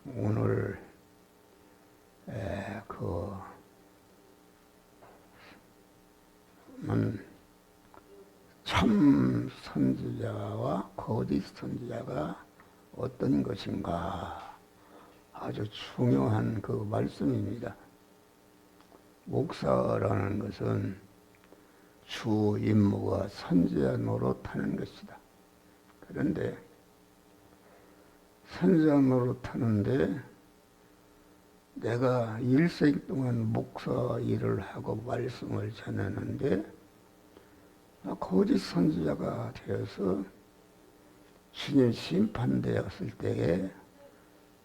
오늘 참 선지자와 거짓 선지자가 어떤 것인가 아주 중요한 그 말씀입니다. 목사라는 것은 주 임무가 선지자 노릇하는 것이다. 그런데 선지자 노릇하는데 내가 일생 동안 목사 일을 하고 말씀을 전하는데 거짓 선지자가 되어서 주님 심판되었을 때에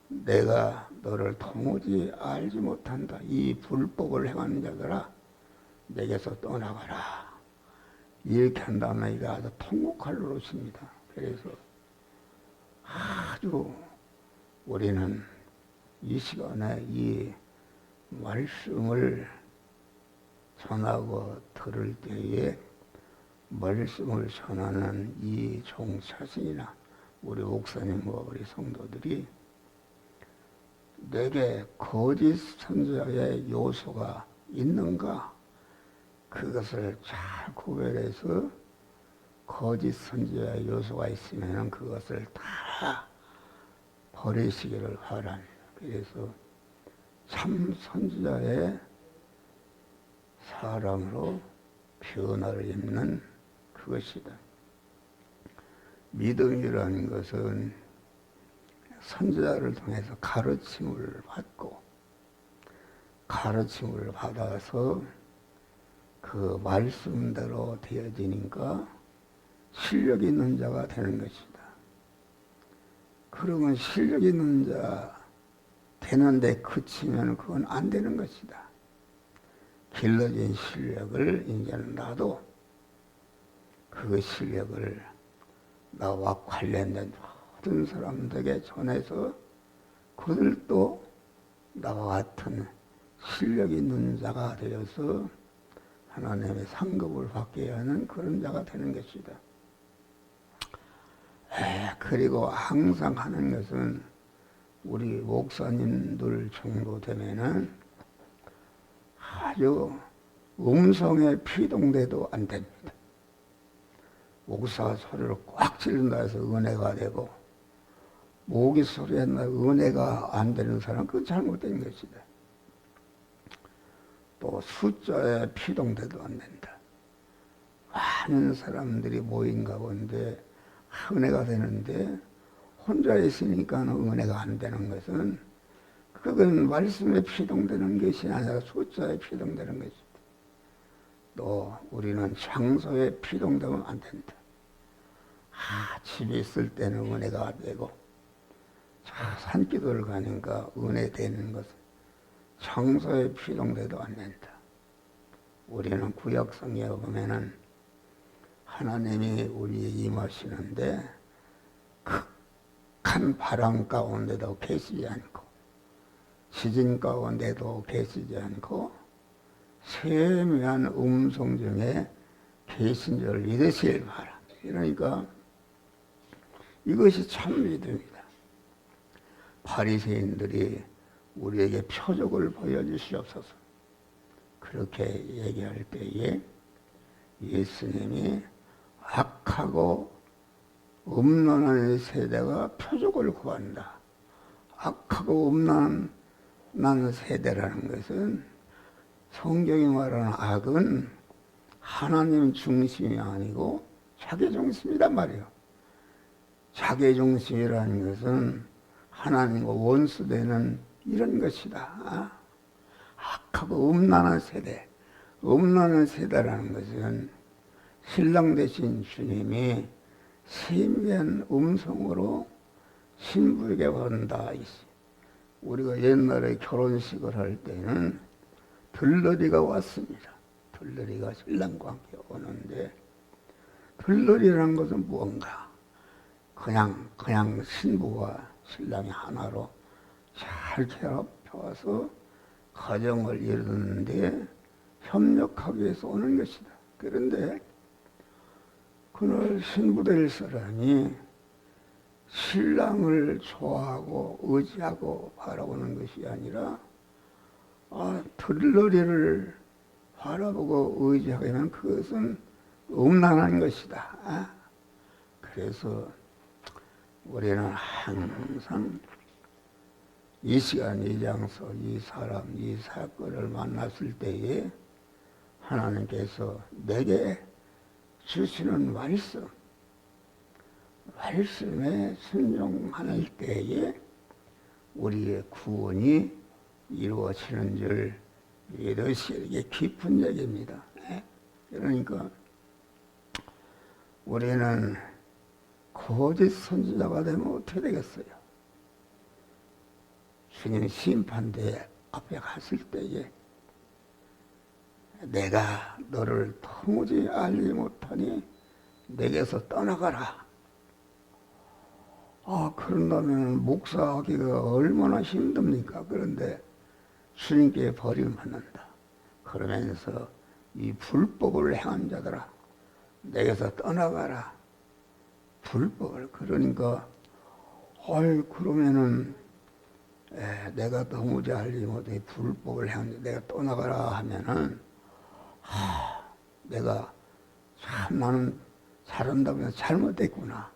내가 너를 도무지 알지 못한다. 이 불법을 행하는 자들아 내게서 떠나가라. 이렇게 한다면 이가 아주 통곡할 노릇입니다. 그래서 아주 우리는 이 시간에 이 말씀을 전하고 들을 때에 말씀을 전하는 이 종사신이나 우리 목사님과 우리 성도들이 내게 거짓 선지자의 요소가 있는가 그것을 잘 구별해서 거짓 선지자의 요소가 있으면 그것을 다 버리시기를 바랍니다. 그래서 참 선지자의 사람으로 변화를 입는 그것이다. 믿음이라는 것은 선지자를 통해서 가르침을 받고 가르침을 받아서 그 말씀대로 되어지니까 실력 있는 자가 되는 것이다. 그러면 실력 있는 자 되는데 그치면 그건 안 되는 것이다. 길러진 실력을 이제는 나도 그 실력을 나와 관련된 모든 사람들에게 전해서 그들도 나와 같은 실력 있는 자가 되어서 하나님의 상급을 받게 하는 그런 자가 되는 것이다. 그리고 항상 하는 것은 우리 목사님들 정도 되면은 아주 음성에 피동돼도 안 됩니다. 목사가 소리를 꽉 지른다 해서 은혜가 되고 목이 소리에 나 은혜가 안 되는 사람 그건 잘못된 것이다. 또 숫자에 피동돼도 안 된다. 많은 사람들이 모인 가운데 은혜가 되는데 혼자 있으니까 은혜가 안 되는 것은 그건 말씀에 피동되는 것이 아니라 숫자에 피동되는 것이다. 또 우리는 장소에 피동되면 안 된다. 집에 있을 때는 은혜가 되고 산기도를 가니까 은혜 되는 것은 장소에 피동돼도 안 된다. 우리는 구약성경에 보면은 하나님이 우리에 임하시는데 극한 바람 가운데도 계시지 않고 지진 가운데도 계시지 않고 세미한 음성 중에 계신 줄 믿으실 바라. 그러니까 이것이 참 믿음이다. 바리새인들이 우리에게 표적을 보여주시옵소서. 그렇게 얘기할 때에 예수님이 악하고 음란한 세대가 표적을 구한다. 악하고 음란한 세대라는 것은 성경이 말하는 악은 하나님 중심이 아니고 자기 중심이란 말이에요. 자기 중심이라는 것은 하나님과 원수되는 이런 것이다. 악하고 음란한 세대. 음란한 세대라는 것은 신랑 되신 주님이 세미한 음성으로 신부에게 온다. 우리가 옛날에 결혼식을 할 때는 들러리가 왔습니다. 들러리가 신랑과 함께 오는데 들러리라는 것은 무언가? 그냥 신부와 신랑이 하나로 잘 결합해서 가정을 이루는데 협력하기 위해서 오는 것이다. 그런데 그날 신부 될 사람이 신랑을 좋아하고 의지하고 바라보는 것이 아니라 들러리를 바라보고 의지하면 그것은 음란한 것이다. 그래서 우리는 항상 이 시간, 이 장소, 이 사람, 이 사건을 만났을 때에 하나님께서 내게 주시는 말씀에 순종하는 때에 우리의 구원이 이루어지는 줄 이것이 이게 깊은 얘기입니다. 그러니까 우리는 거짓 선지자가 되면 어떻게 되겠어요? 주님 심판대 앞에 갔을 때에 내가 너를 도무지 알지 못하니 내게서 떠나가라. 그런다면 목사하기가 얼마나 힘듭니까? 그런데 주님께 버림받는다. 그러면서 이 불법을 행한 자들아 내게서 떠나가라. 불법을 그러니까 그러면은 내가 도무지 알지 못해 불법을 행한 자 내가 떠나가라 하면은 내가 참 나는 잘한다고 해서 잘못했구나.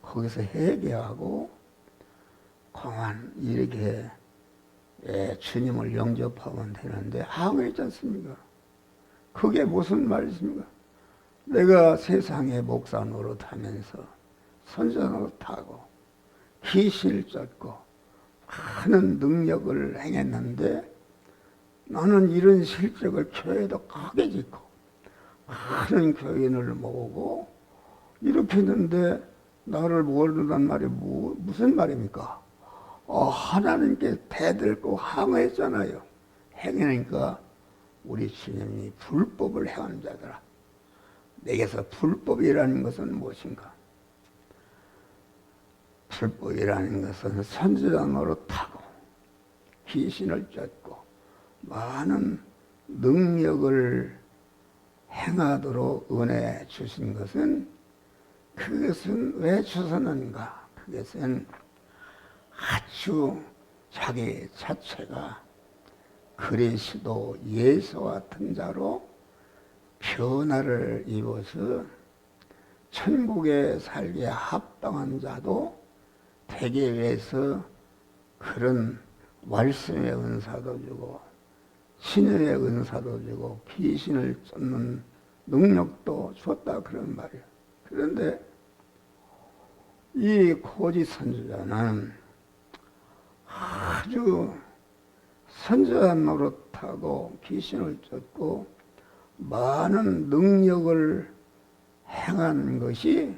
거기서 회개하고 그만 이렇게 주님을 영접하면 되는데 항의했지 않습니까? 그게 무슨 말이십니까? 내가 세상의 목사 노릇하면서 선지자 노릇하고 귀신을 쫓고 많은 능력을 행했는데 나는 이런 실적을 교회도 크게 짓고 많은 교인을 모으고 이렇게 했는데 나를 모른단 말이 무슨 말입니까? 하나님께 대들고 항의했잖아요. 행하니까 우리 주님이 불법을 행하는 자들아 내게서 불법이라는 것은 무엇인가? 불법이라는 것은 선지자 노릇하고 귀신을 쫓고 많은 능력을 행하도록 은혜 주신 것은 그것은 왜 주셨는가? 그것은 아주 자기 자체가 그리스도 예수 같은 자로 변화를 입어서 천국에 살기에 합당한 자도 되기 위해서 그런 말씀의 은사도 주고 신의 은사도 주고 귀신을 쫓는 능력도 줬다 그런 말이에요. 그런데 이 거짓 선지자는 아주 선지자 노릇하고 귀신을 쫓고 많은 능력을 행한 것이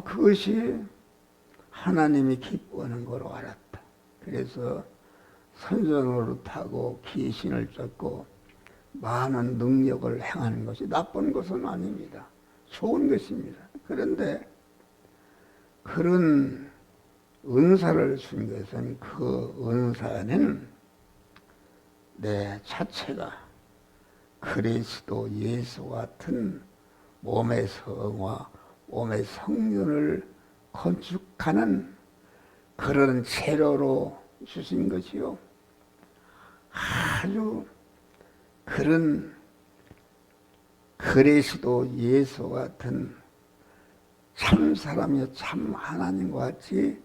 그것이 하나님이 기뻐하는 거로 알았다. 그래서 선지자 노릇하고 귀신을 쫓고 많은 능력을 행하는 것이 나쁜 것은 아닙니다. 좋은 것입니다. 그런데 그런 은사를 준 것은 그 은사는 내 자체가 그리스도 예수 같은 몸의 성화, 몸의 성전을 건축하는 그런 재료로 주신 것이요. 아주 그런 그리스도 예수 같은 참 사람이 참 하나님과 같이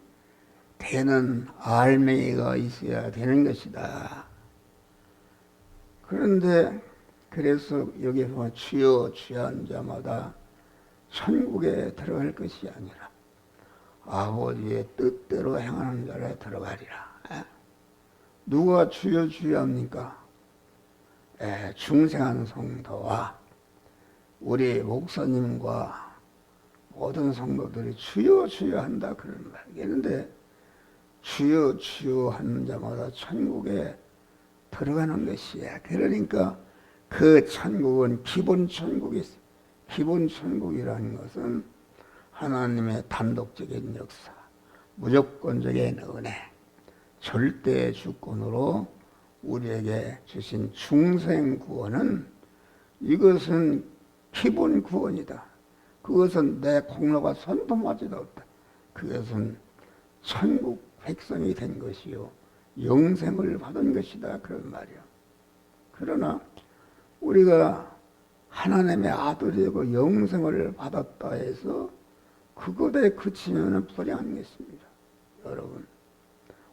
되는 알맹이가 있어야 되는 것이다. 그런데 그래서 여기 보면 주여 주여 한 자마다 천국에 들어갈 것이 아니라 아버지의 뜻대로 행하는 자에 들어가리라. 누가 주여 주여 합니까? 중생한 성도와 우리 목사님과 모든 성도들이 주여 주여 한다 그런 말이겠는데 주여 주여 하는 자마다 천국에 들어가는 것이야. 그러니까 그 천국은 기본 천국이 있어. 기본 천국이라는 것은 하나님의 단독적인 역사, 무조건적인 은혜, 절대 주권으로 우리에게 주신 중생 구원은 이것은 기본 구원이다. 그것은 내 공로가 손도마지도 없다. 그것은 천국 백성이 된 것이요 영생을 받은 것이다 그런 말이야. 그러나 우리가 하나님의 아들이고 영생을 받았다 해서 그것에 그치면 불행한 것입니다. 여러분,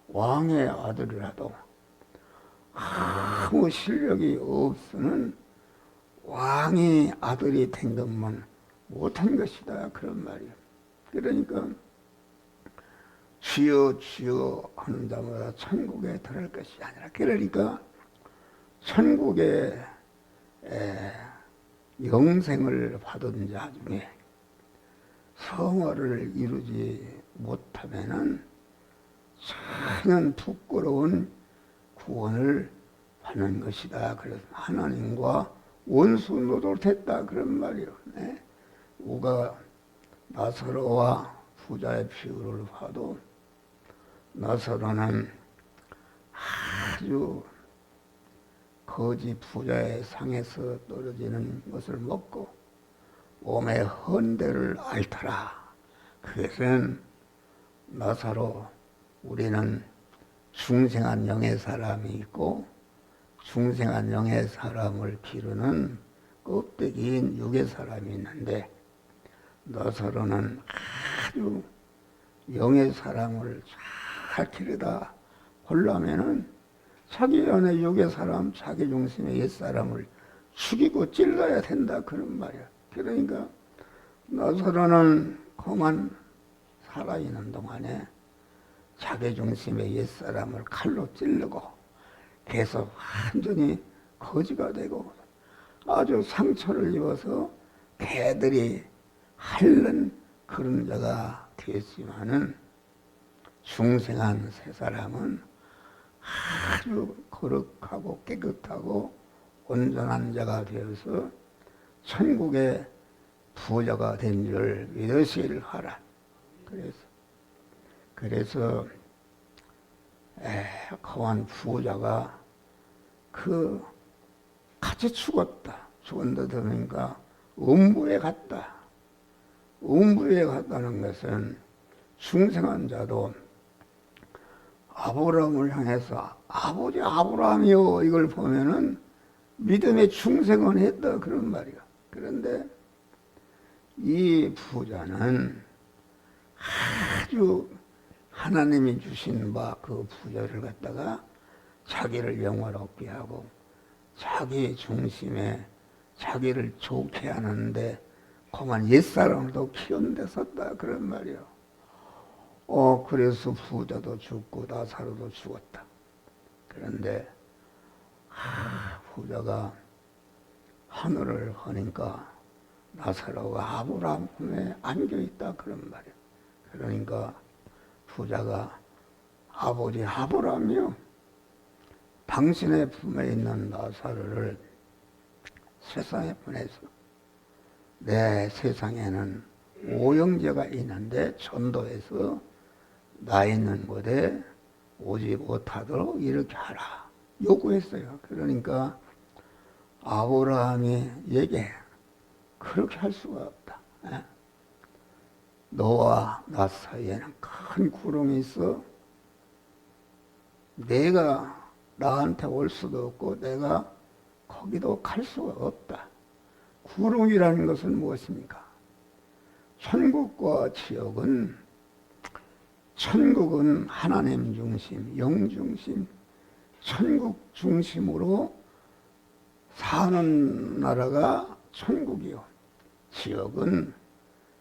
왕의 아들이라도 아무 실력이 없으면 왕의 아들이 된 것만 못한 것이다 그런 말이에요. 그러니까 주여 주여 하는 자마다 천국에 들어갈 것이 아니라, 그러니까 천국에 영생을 받은 자 중에 성화를 이루지 못하면은 전혀 부끄러운 구원을 받는 것이다. 그래서 하나님과 원수 노릇했다 그런 말이요. 네? 우가 나사로와 부자의 비유를 봐도 나사로는 아주 거지 부자의 상에서 떨어지는 것을 먹고 몸의 헌대를 앓더라. 그것은 나사로, 우리는 중생한 영의 사람이 있고 중생한 영의 사람을 기르는 껍데기인 육의 사람이 있는데, 나사로는 아주 영의 사람을 잘 기르다 보려면은 자기 안에 육의 사람, 자기 중심의 옛사람을 죽이고 찔러야 된다 그런 말이야. 그러니까 나사로는 그만 살아있는 동안에 자기 중심의 옛사람을 칼로 찌르고 계속 완전히 거지가 되고 아주 상처를 입어서 개들이 핥는 그런 자가 되었지만은, 중생한 세 사람은 아주 거룩하고 깨끗하고 온전한 자가 되어서 천국의 부자가 된 줄 믿으시길 하라. 그래서 거한 부자가 같이 죽었다. 죽었다 들으니까 음부에 갔다. 음부에 갔다는 것은 중생한 자도 아브라함을 향해서 아버지 아브라함이요 이걸 보면은 믿음의 충성은 했다 그런 말이야. 그런데 이 부자는 아주 하나님이 주신 바 그 부자를 갖다가 자기를 영화롭게 하고 자기 중심에 자기를 좋게 하는데 그만 옛사람도 키우는 데 썼다 그런 말이야. 그래서 부자도 죽고 나사로도 죽었다. 그런데 부자가 하늘을 보니까 나사로가 아브라함 품에 안겨있다 그런 말이야. 그러니까 부자가 아버지 아브라함이요, 당신의 품에 있는 나사로를 세상에 보내서 내 세상에는 오형제가 있는데 전도해서 나 있는 곳에 오지 못하도록 이렇게 하라 요구했어요. 그러니까 아브라함이 얘기해. 그렇게 할 수가 없다. 너와 나 사이에는 큰 구름이 있어. 내가 나한테 올 수도 없고 내가 거기도 갈 수가 없다. 구름이라는 것은 무엇입니까? 천국과 지옥은, 천국은 하나님 중심, 영 중심, 천국 중심으로 사는 나라가 천국이요. 지옥은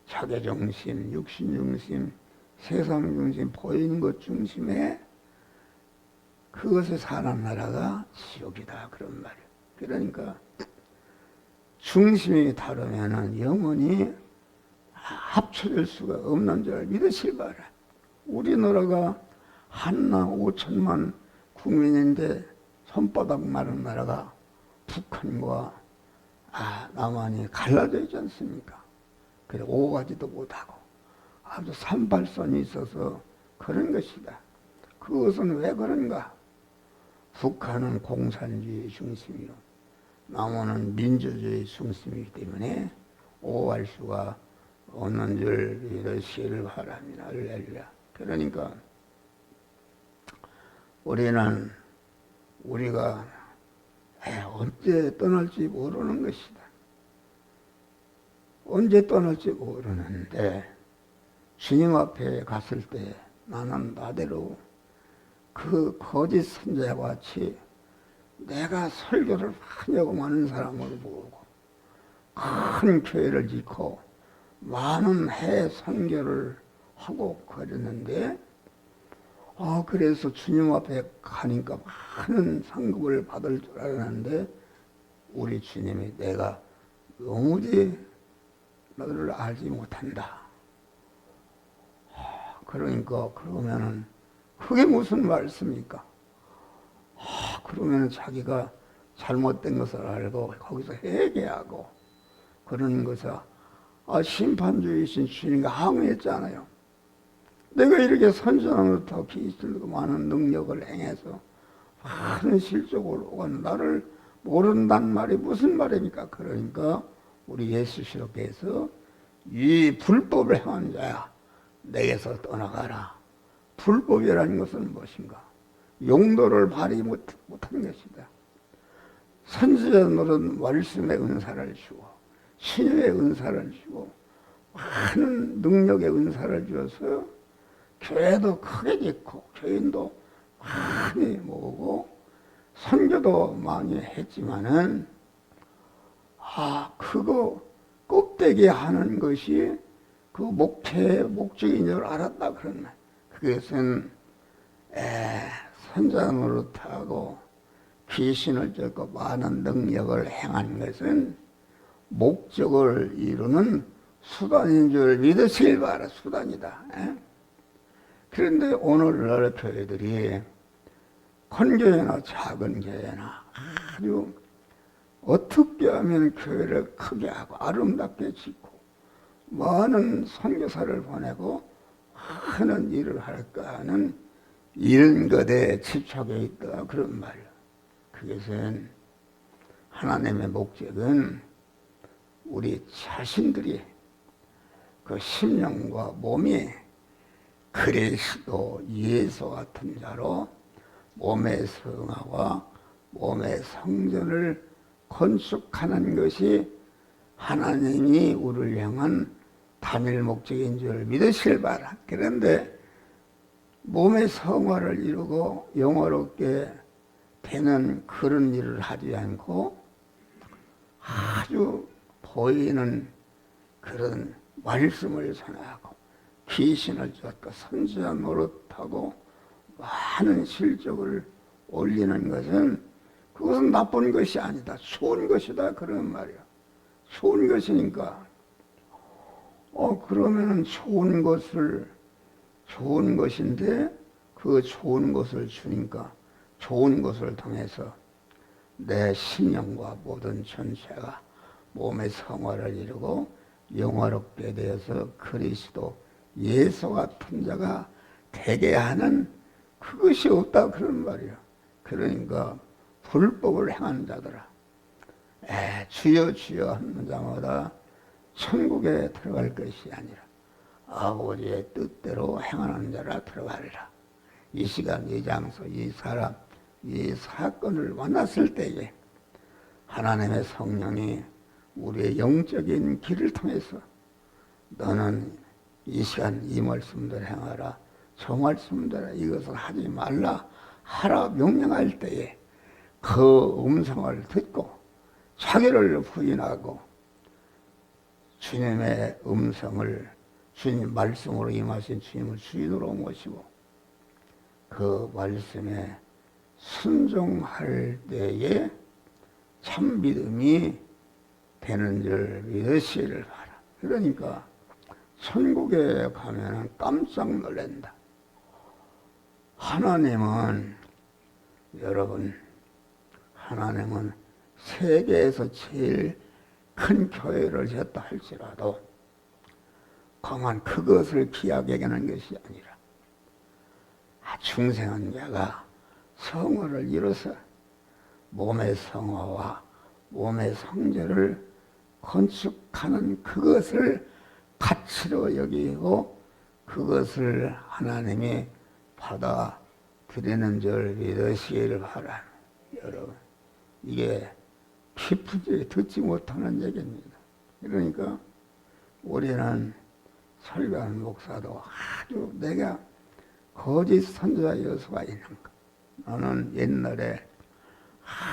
자기 중심, 육신 중심, 세상 중심, 보이는 것 중심에 그것에 사는 나라가 지옥이다 그런 말이에요. 그러니까 중심이 다르면은 영원히 합쳐질 수가 없는 줄 믿으실 바라. 우리나라가 한나 5천만 국민인데 손바닥 마른 나라가 북한과 남한이 갈라져 있지 않습니까? 그래 오가지도 못하고 아주 산발선이 있어서 그런 것이다. 그것은 왜 그런가? 북한은 공산주의 중심이요, 남한은 민주주의 중심이기 때문에 오할 수가 없는 줄 믿으시길 바랍니다. 할렐루야. 그러니까 우리는 우리가 언제 떠날지 모르는 것이다. 언제 떠날지 모르는데 주님 앞에 갔을 때 나는 나대로 그 거짓 선지자와 같이 내가 설교를 하려고 많은 사람을 모으고 큰 교회를 짓고 많은 해외 선교를 하고 그랬는데 그래서 주님 앞에 가니까 많은 상급을 받을 줄 알았는데 우리 주님이 내가 도무지 너를 알지 못한다. 그러니까 그러면은 그게 무슨 말씀입니까? 그러면은 자기가 잘못된 것을 알고 거기서 회개하고 그러는 것을 심판주이신 주님과 항의했잖아요. 내가 이렇게 선전으로부터 기술도 많은 능력을 행해서 많은 실적을 오건 나를 모른단 말이 무슨 말입니까? 그러니까 우리 예수시로께서 이 불법을 행한 자야 내게서 떠나가라. 불법이라는 것은 무엇인가? 용도를 발휘 못한 것이다. 선지자 노릇 말씀의 은사를 주고 신유의 은사를 주고 많은 능력의 은사를 주어서 교회도 크게 짓고 교인도 많이 모으고 선교도 많이 했지만은 그거 껍데기 하는 것이 그 목적인 줄 알았다 그런 말. 그것은 선자 노릇하고 귀신을 쫓고 많은 능력을 행한 것은 목적을 이루는 수단인 줄 믿으시길 바라. 수단이다. 그런데 오늘날 교회들이 큰 교회나 작은 교회나 아주 어떻게 하면 교회를 크게 하고 아름답게 짓고 많은 선교사를 보내고 많은 일을 할까 하는 이런 것에 집착해 있다 그런 말이야. 그것은 하나님의 목적은 우리 자신들이 그 심령과 몸이 그리스도 예수 같은 자로 몸의 성화와 몸의 성전을 건축하는 것이 하나님이 우리를 향한 단일 목적인 줄 믿으실 바라. 그런데 몸의 성화를 이루고 영화롭게 되는 그런 일을 하지 않고 아주 보이는 그런 말씀을 전하고 귀신을 쫓고 선지자 노릇하고 많은 실적을 올리는 것은 그것은 나쁜 것이 아니다. 좋은 것이다. 그런 말이야. 좋은 것이니까. 그러면은 좋은 것인데 그 좋은 것을 주니까 좋은 것을 통해서 내 신령과 모든 전체가 몸의 성화를 이루고 영화롭게 되어서 그리스도 예수 같은 자가 되게 하는 그것이 없다 그런 말이야. 그러니까 불법을 행한 자들아 주여 주여 하는 자마다 천국에 들어갈 것이 아니라 아버지의 뜻대로 행하는 자라 들어가리라. 이 시간 이 장소 이 사람 이 사건을 만났을 때에 하나님의 성령이 우리의 영적인 길을 통해서 너는 이 시간 이 말씀대로 행하라 저 말씀대로 이것을 하지 말라 하라 명령할 때에 그 음성을 듣고 자기를 부인하고 주님의 음성을 주님 말씀으로 임하신 주님을 주인으로 모시고 그 말씀에 순종할 때에 참 믿음이 되는 줄 믿으시기를 바라. 그러니까 천국에 가면은 깜짝 놀란다. 하나님은 여러분 하나님은 세계에서 제일 큰 교회를 지었다 할지라도 그만 그것을 기하게 하는 것이 아니라 중생한 자가 성화를 이뤄서 몸의 성화와 몸의 성전을 건축하는 그것을 가치로 여기고 그것을 하나님이 받아들이는 줄 믿으시기를 바랍니다. 여러분, 이게 깊은지 듣지 못하는 얘기입니다. 그러니까 우리는 설교하는 목사도 아주 내가 거짓 선지자 여수가 있는가. 나는 옛날에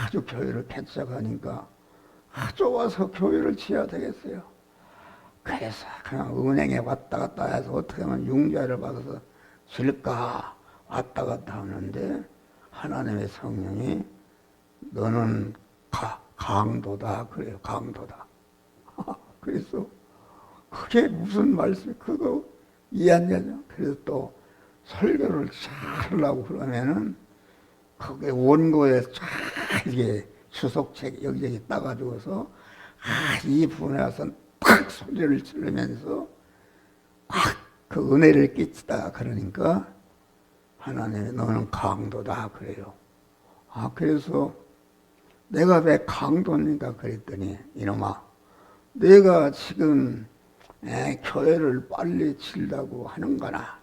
아주 교회를 개척하니까 좋아서 교회를 지어야 되겠어요. 그래서 그냥 은행에 왔다 갔다 해서 어떻게 하면 융자를 받아서 질까 왔다 갔다 하는데 하나님의 성령이 너는 강도다 그래요. 강도다. 그래서 그게 무슨 말씀 그거 이해 안 되죠. 그래서 또 설교를 잘 하려고 그러면은 그게 원고에 쫙 이게 주석책 여기저기 따가지고서 이 부분에 와서 팍 소리를 지르면서 팍 그 은혜를 끼치다 그러니까 하나님이 너는 강도다 그래요. 그래서 내가 왜 강도인가 그랬더니 이놈아 내가 지금 교회를 빨리 질다고 하는 거나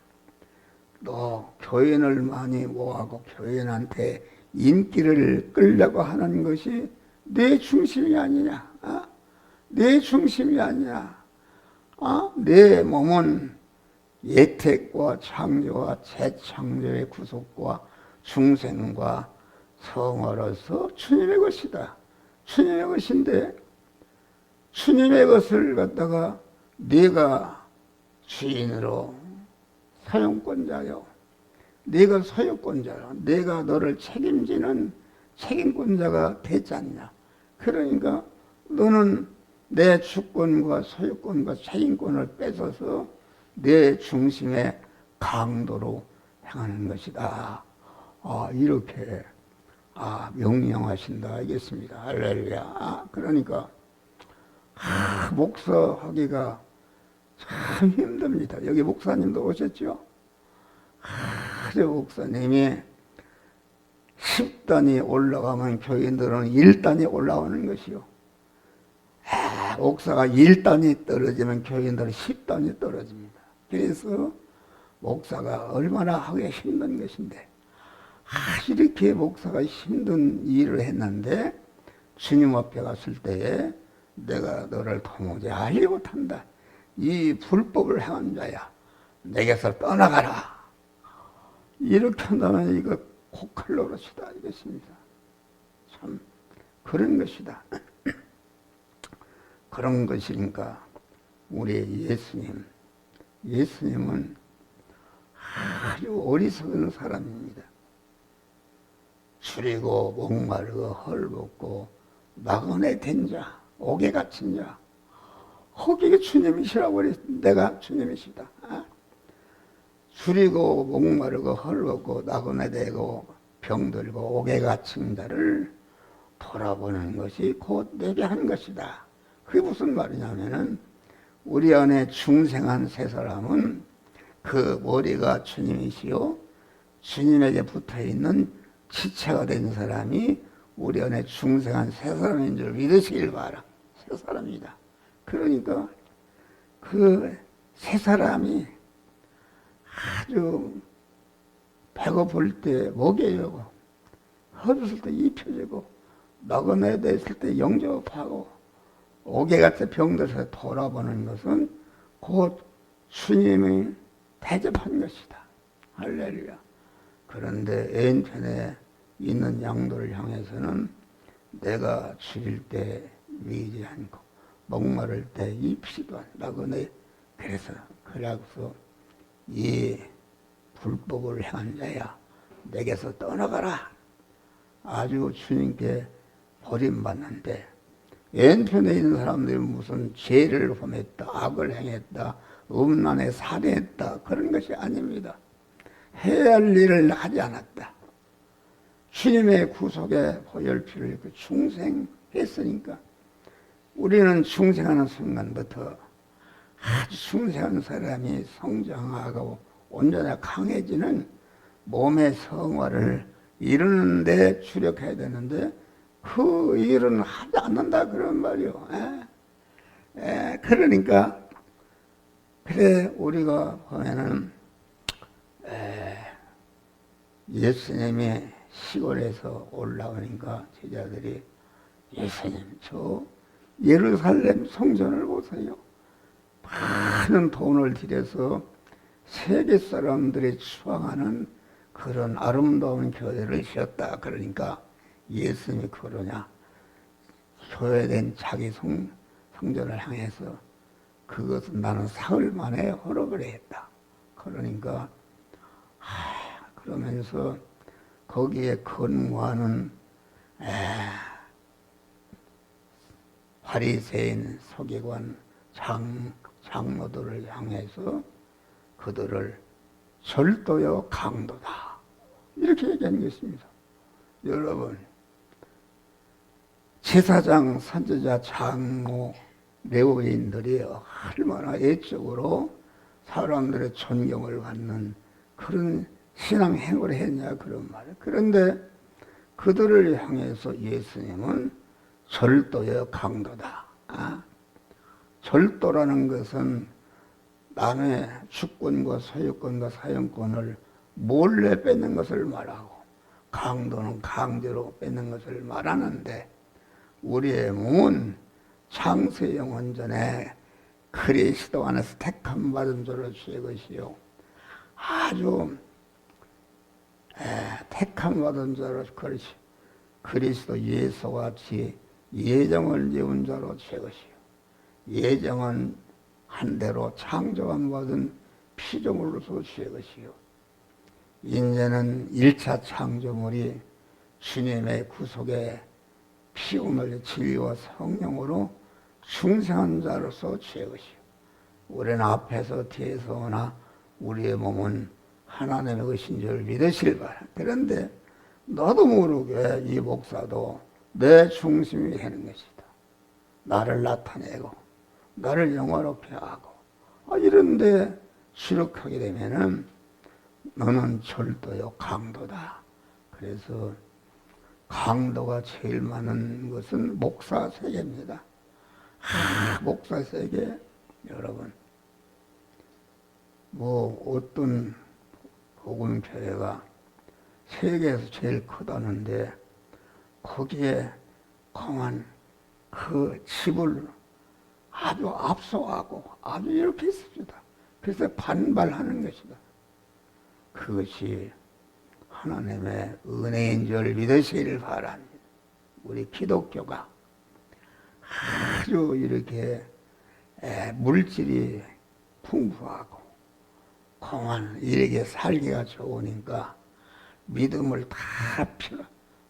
너 교인을 많이 모아고 교인한테 인기를 끌려고 하는 것이 내 중심이 아니냐. 내 중심이 아니냐. 내 몸은 예택과 창조와 재창조의 구속과 중생과 성화로서 주님의 것이다. 주님의 것인데 주님의 것을 갖다가 네가 주인으로 사용권자요. 네가 소유권자요. 내가 너를 책임지는 책임권자가 되지 않냐. 그러니까 너는 내 주권과 소유권과 책임권을 뺏어서 내 중심의 강도로 행하는 것이다. 이렇게 명령하신다 알겠습니다. 할렐루야. 그러니까 목사하기가 참 힘듭니다. 여기 목사님도 오셨죠? 목사님이 10단이 올라가면 교인들은 1단이 올라오는 것이요. 목사가 1단이 떨어지면 교인들은 10단이 떨어집니다. 그래서 목사가 얼마나 하기 힘든 것인데 이렇게 목사가 힘든 일을 했는데 주님 앞에 갔을 때에 내가 너를 도무지 알지 못한다. 이 불법을 행한 자야. 내게서 떠나가라. 이렇게 한다면 이거 고칼 노릇이다 이것입니다. 참 그런 것이다. 그런 것이니까 우리 예수님은 아주 어리석은 사람입니다. 줄이고 목마르고 헐벗고 나그네 된 자, 옥에 갇힌 자, 거기가 주님이시라고 그랬 내가 주님이시다. 줄이고 목마르고 헐벗고 나그네 되고 병들고 옥에 갇힌 자를 돌아보는 것이 곧 내게 한 것이다. 그게 무슨 말이냐면은 우리 안에 중생한 세 사람은 그 머리가 주님이시요 주님에게 붙어있는 지체가 된 사람이 우리 안에 중생한 세 사람인 줄 믿으시길 바라. 세 사람이다. 그러니까 그 세 사람이 아주 배고플 때 먹여주고 헛웃을 때 입혀주고 나그네 됐을 때 영접하고 옥에 갇혀 병들어서 돌아보는 것은 곧 주님이 대접한 것이다. 할렐루야. 그런데 N편에 있는 양도를 향해서는 내가 줄일 때 미지 않고 목마를 때 입지도 않고 그래서 이 불법을 행한 자야 내게서 떠나가라. 아주 주님께 버림받는데 N편에 있는 사람들이 무슨 죄를 범했다, 악을 행했다, 음란에 살해했다 그런 것이 아닙니다. 해야 할 일을 하지 않았다. 주님의 구속에 보혈피를 중생했으니까 우리는 중생하는 순간부터 아주 중생한 사람이 성장하고 온전히 강해지는 몸의 성화를 이루는 데 주력해야 되는데 그 일은 하지 않는다 그런 말이요. 그러니까 그래 우리가 보면은 예수님이 시골에서 올라오니까 제자들이 예수님 저 예루살렘 성전을 보세요. 많은 돈을 들여서 세계 사람들이 추앙하는 그런 아름다운 교회를 지었다. 그러니까 예수님이 그러냐. 교회된 자기 성전을 향해서 그것은 나는 사흘 만에 허락을 했다. 그러니까 그러면서 거기에 근무하는 바리새인 서기관 장로들을 향해서 그들을 절도요 강도다 이렇게 얘기한 것입니다. 여러분 제사장, 선지자, 장로, 레위인들이 얼마나 애적으로 사람들의 존경을 받는 그런 신앙 행위를 했냐 그런 말이에요. 그런데 그들을 향해서 예수님은 절도요 강도다. 절도라는 것은 남의 주권과 소유권과 사용권을 몰래 뺏는 것을 말하고 강도는 강제로 뺏는 것을 말하는데 우리의 몸은 창세 영원전에 그리스도 안에서 택함 받은 자로 주의 것이요 아주 택함 받은 자로 그리스도 예수와 같이 예정을 지은 자로 주의 것이요 예정은 한 대로 창조함 받은 피조물로서 주의 것이요 이제는 1차 창조물이 주님의 구속에 피움을 진리와 성령으로 중생한 자로서 주의 것이요 우리는 앞에서 뒤에서 오나 우리의 몸은 하나님의 것인 줄 믿으실 바라. 그런데 나도 모르게 이 목사도 내 중심이 되는 것이다. 나를 나타내고 나를 영화롭게 하고 이런데 수력하게 되면은 너는 절도요 강도다. 그래서 강도가 제일 많은 것은 목사 세계입니다. 목사 세계 여러분 뭐 어떤 복음교회가 세계에서 제일 크다는데 거기에 그만 그 집을 아주 압소하고 아주 이렇게 있습니다. 그래서 반발하는 것이다. 그것이 하나님의 은혜인 줄 믿으시길 바랍니다. 우리 기독교가 아주 이렇게 물질이 풍부하고 그만 이렇게 살기가 좋으니까 믿음을 다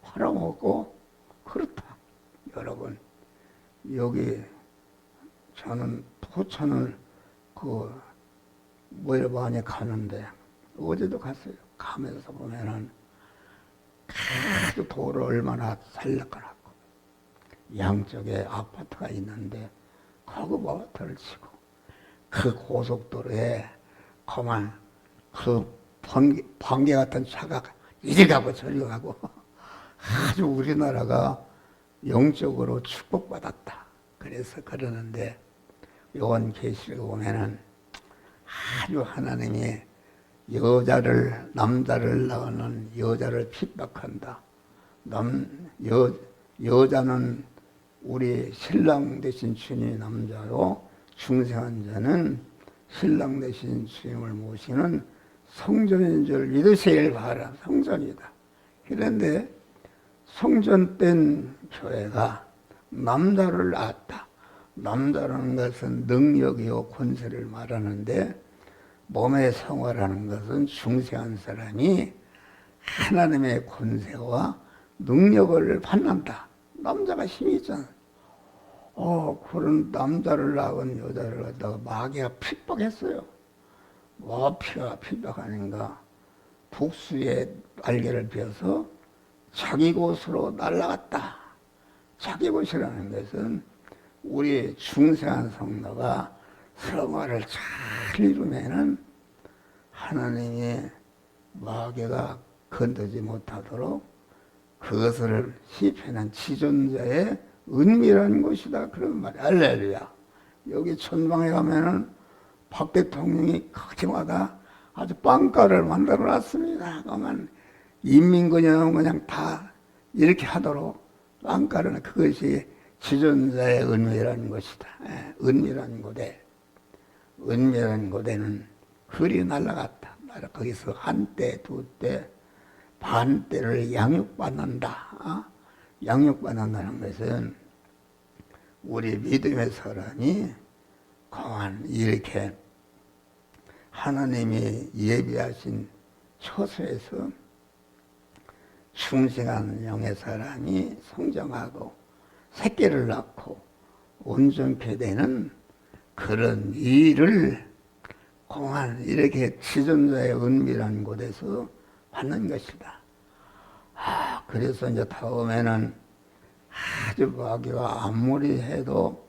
팔아먹고 그렇다. 여러분 여기 저는 포천을 많이 가는데 어제도 갔어요. 가면서 보면은 아주 도를 얼마나 잘 낚아놨고 양쪽에 아파트가 있는데 거기 아파트를 치고 그 고속도로에 그만 그 번개 같은 차가 이리 가고 저리 가고 아주 우리나라가 영적으로 축복받았다. 그래서 그러는데 요한계시록에 보면은 아주 하나님이 남자를 낳는 여자를 핍박한다. 여자는 우리 신랑 되신 주님의 남자요 중생한 자는 신랑 되신 주님을 모시는 성전인 줄 믿으시길 바라. 성전이다. 그런데 성전된 교회가 남자를 낳았다. 남자라는 것은 능력이요 권세를 말하는데 몸의 성화라는 것은 중생한 사람이 하나님의 권세와 능력을 받는다. 남자가 힘이 있잖아. 그런 남자를 낳은 여자를 갖다가 마귀가 핍박했어요. 마피아 핍박하는가 북수의 날개를 펴서 자기 곳으로 날아갔다. 자기 곳이라는 것은 우리 중생한 성도가 성화를 잘 이루면은 하나님이 마귀가 건드지 못하도록 그것을 시편한 지존자의 은밀한 곳이다. 그런 말이야. 할렐루야. 여기 천방에 가면은 박 대통령이 거기마다 아주 빵가를 만들어 놨습니다. 그러면 인민군용 그냥 다 이렇게 하도록 빵가를, 그것이 지존자의 은미라는 것이다. 은미라는 고대. 은미라는 고대는 흘이 날아갔다. 거기서 한 때, 두 때, 반 때를 양육받는다. 양육받는다는 것은 우리 믿음의 사람이 공안 이렇게 하나님이 예비하신 처소에서 충성한 영의 사람이 성장하고 새끼를 낳고 온전케 되는 그런 일을 공안 이렇게 지존자의 은밀한 곳에서 받는 것이다. 그래서 이제 다음에는 아주 마귀가 아무리 해도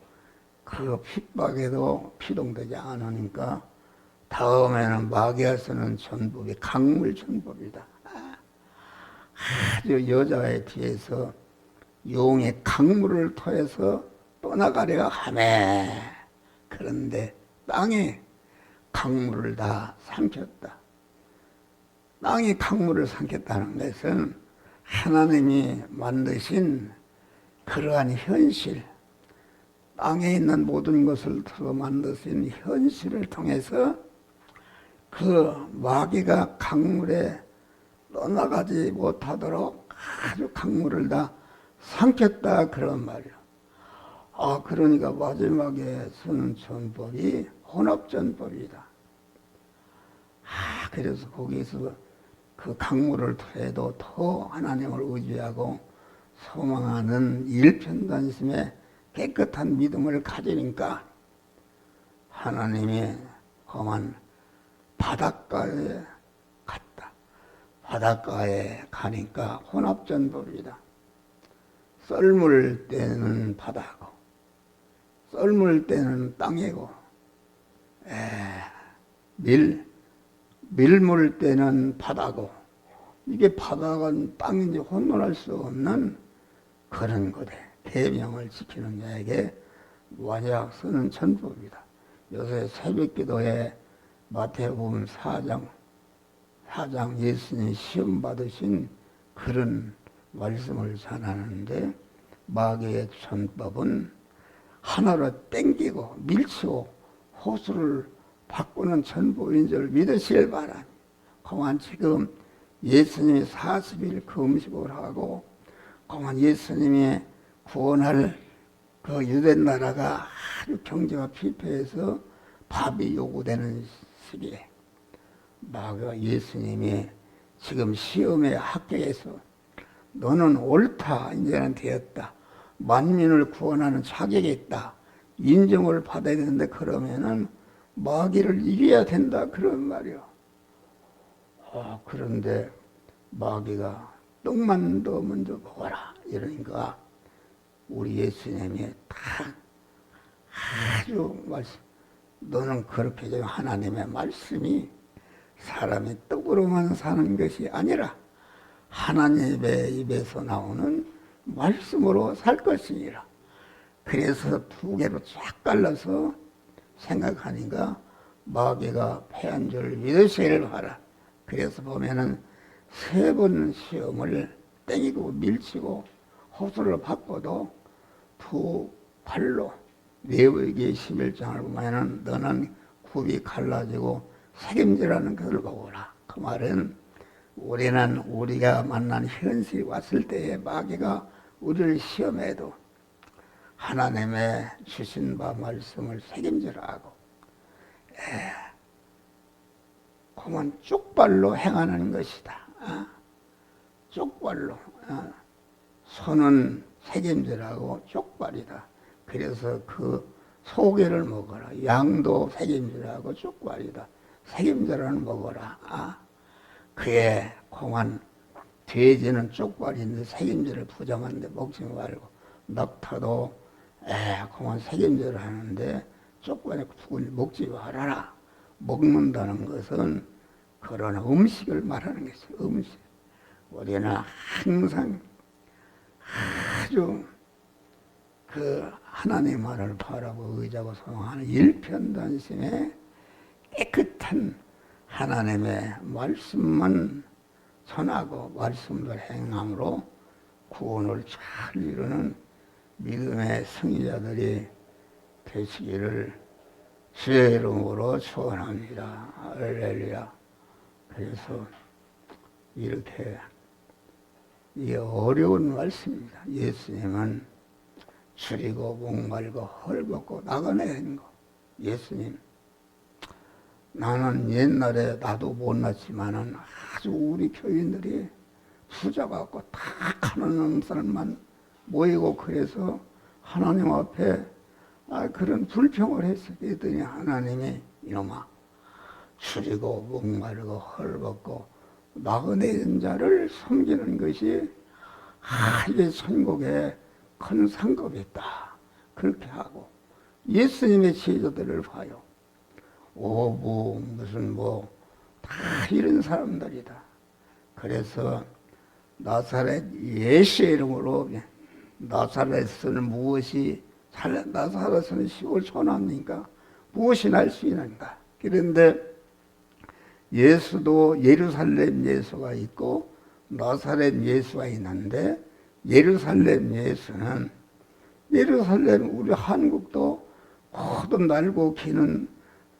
그 핍박에도 피동되지 않으니까 다음에는 마귀가 쓰는 전법이 강물전법이다. 아주 여자의 뒤에서 용의 강물을 토해서 떠나가려고 하매, 그런데 땅에 강물을 다 삼켰다. 땅에 강물을 삼켰다는 것은 하나님이 만드신 그러한 현실, 땅에 있는 모든 것을 만드신 현실을 통해서 그 마귀가 강물에 떠나가지 못하도록 아주 강물을 다 삼켰다, 그런 말이야. 그러니까 마지막에 쓰는 전법이 혼합전법이다. 그래서 거기서 그 강물을 토해도 더 하나님을 의지하고 소망하는 일편단심의 깨끗한 믿음을 가지니까 하나님이 험한 바닷가에 갔다. 바닷가에 가니까 혼합전법이다. 썰물 때는 바다고, 썰물 때는 땅이고, 밀물 때는 바다고, 이게 바다가 땅인지 혼돈할 수 없는 그런 거대. 계명을 지키는 자에게 완약 쓰는 전법이다. 요새 새벽기도에 마태복음 4장 예수님이 시험 받으신 그런 말씀을 전하는데, 마귀의 전법은 하나로 땡기고 밀치고 호수를 바꾸는 전법인 줄 믿으시길 바랍니다. 그만 지금 예수님이 40일 금식을 하고 그만 예수님이 구원할 그 유대 나라가 아주 경제가 피폐해서 밥이 요구되는 시기에 마귀가 예수님이 지금 시험에 합격해서 너는 옳다, 이제는 되었다, 만민을 구원하는 자격이 있다, 인정을 받아야 되는데 그러면은 마귀를 이겨야 된다, 그런 말이요. 그런데 마귀가 떡만 더 먼저 먹어라 이러니까 우리 예수님이 다 아주 말씀, 너는 그렇게 좀 하나님의 말씀이 사람이 떡으로만 사는 것이 아니라 하나님의 입에서 나오는 말씀으로 살 것이니라. 그래서 두 개로 쫙 갈라서 생각하니까 마귀가 패한 줄 믿으시기를 바라. 그래서 보면은 3번 시험을 땡기고 밀치고 호수를 바꿔도 두 발로 레위기 11장을 보면은 너는 굽이 갈라지고 책임지라는 것을 보거라. 그 말은 우리는 우리가 만난 현실이 왔을 때에 마귀가 우리를 시험해도 하나님의 주신 바 말씀을 책임지라 하고, 그만 쪽발로 행하는 것이다. 쪽발로. 손은 책임지라고 쪽발이다. 그래서 그 소개를 먹어라. 양도 책임지라고 쪽발이다. 책임지라는 먹어라. 그에 공안 돼지는 쪽발인데 책임지를 부정하는데 먹지 말고, 낙타도 공안 책임지를 하는데 쪽발에 먹지 말아라. 먹는다는 것은 그런 음식을 말하는 것이죠. 음식. 우리는 항상 아주 그 하나님만을 바라고 의지하고 소망하는 일편단심의 깨끗한 하나님의 말씀만 전하고 말씀을 행함으로 구원을 잘 이루는 믿음의 승리자들이 되시기를 주의 이름으로 축원합니다. 할렐루야. 그래서 이렇게 이게 어려운 말씀입니다. 예수님은 줄이고 목말고 헐벗고 나그네인 거. 예수님, 나는 옛날에 나도 못났지만은 아주 우리 교인들이 부자가 없고 다 가난한 사람만 모이고 그래서 하나님 앞에 그런 불평을 했어요. 그랬더니 하나님이 이놈아, 줄이고 목마르고 헐벗고 나그네인 자를 섬기는 것이 이게 천국에 큰 상급이 있다. 그렇게 하고 예수님의 제자들을 봐요. 오부 무슨 다 이런 사람들이다. 그래서 나사렛 예수의 이름으로 나사렛은 무엇이 나사렛은 시골 촌합니까? 무엇이 날 수 있는가? 그런데 예수도 예루살렘 예수가 있고 나사렛 예수가 있는데 예루살렘 예수는 예루살렘 우리 한국도 모든 날고 기는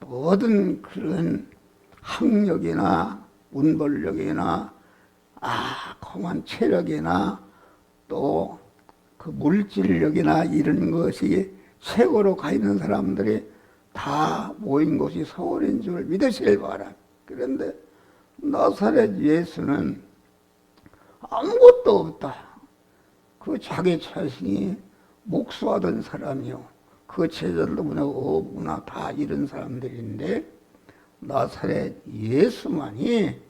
모든 그런 학력이나 문벌력이나 공한 체력이나 또 그 물질력이나 이런 것이 최고로 가 있는 사람들이 다 모인 곳이 서울인 줄 믿으시길 바랍니다. 그런데 나사렛 예수는 아무것도 없다. 그 자기 자신이 목수하던 사람이요. 그 제자들도 어부나 다 이런 사람들인데 나사렛 예수만이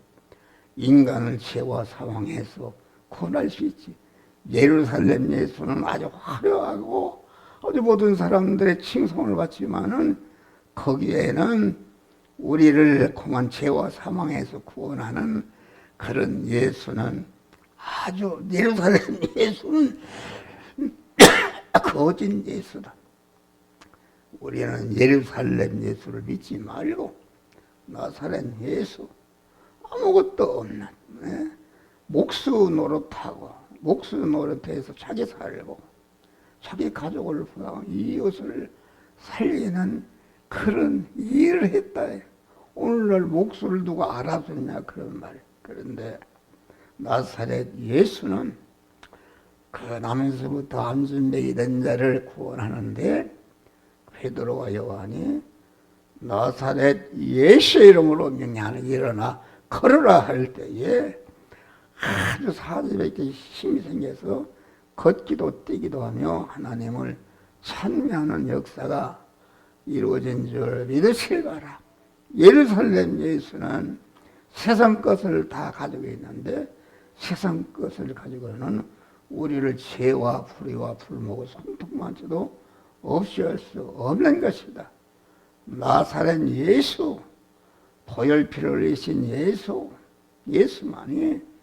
인간을 죄와 사망해서 구원할 수 있지. 예루살렘 예수는 아주 화려하고 아주 모든 사람들의 칭송을 받지만은 거기에는 우리를 공한 죄와 사망에서 구원하는 그런 예수는 아주 예루살렘 예수는 거짓 예수다. 우리는 예루살렘 예수를 믿지 말고 나사렛 예수 아무것도 없는 목수 노릇하고 목수 노릇해서 자기 살고 자기 가족을 부하고 이웃을 살리는 그런 일을 했다. 오늘날 목수를 누가 알아주냐 그런 말. 그런데 나사렛 예수는 그 나면서부터 암순맥이 된 자를 구원하는데 베드로와 요한이 나사렛 예수의 이름으로 명령하는 일어나 걸으라 할 때에 아주 사지밖에 힘이 생겨서 걷기도 뛰기도 하며 하나님을 찬미하는 역사가 이루어진 줄 믿으시기 바라. 예루살렘 예수는 세상 것을 다 가지고 있는데 세상 것을 가지고는 우리를 죄와 불의와 불목과 손톱만쳐도 없이 할 수 없는 것이다. 나사렛 예수, 보혈피를 흘리신 예수, 예수만이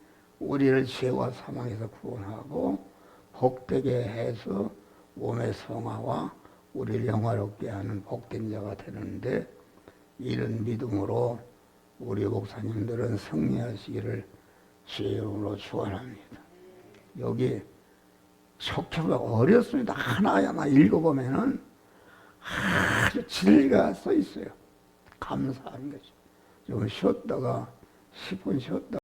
우리를 죄와 사망에서 구원하고 복되게 해서 몸의 성화와 우리를 영화롭게 하는 복된 자가 되는데 이런 믿음으로 우리 목사님들은 승리하시기를 주의 이름으로 축원합니다. 여기 속혀가 어렵습니다. 하나하나 읽어보면은 아주 진리가 써 있어요. 감사한 거죠. 좀 쉬었다가 10분 쉬었다가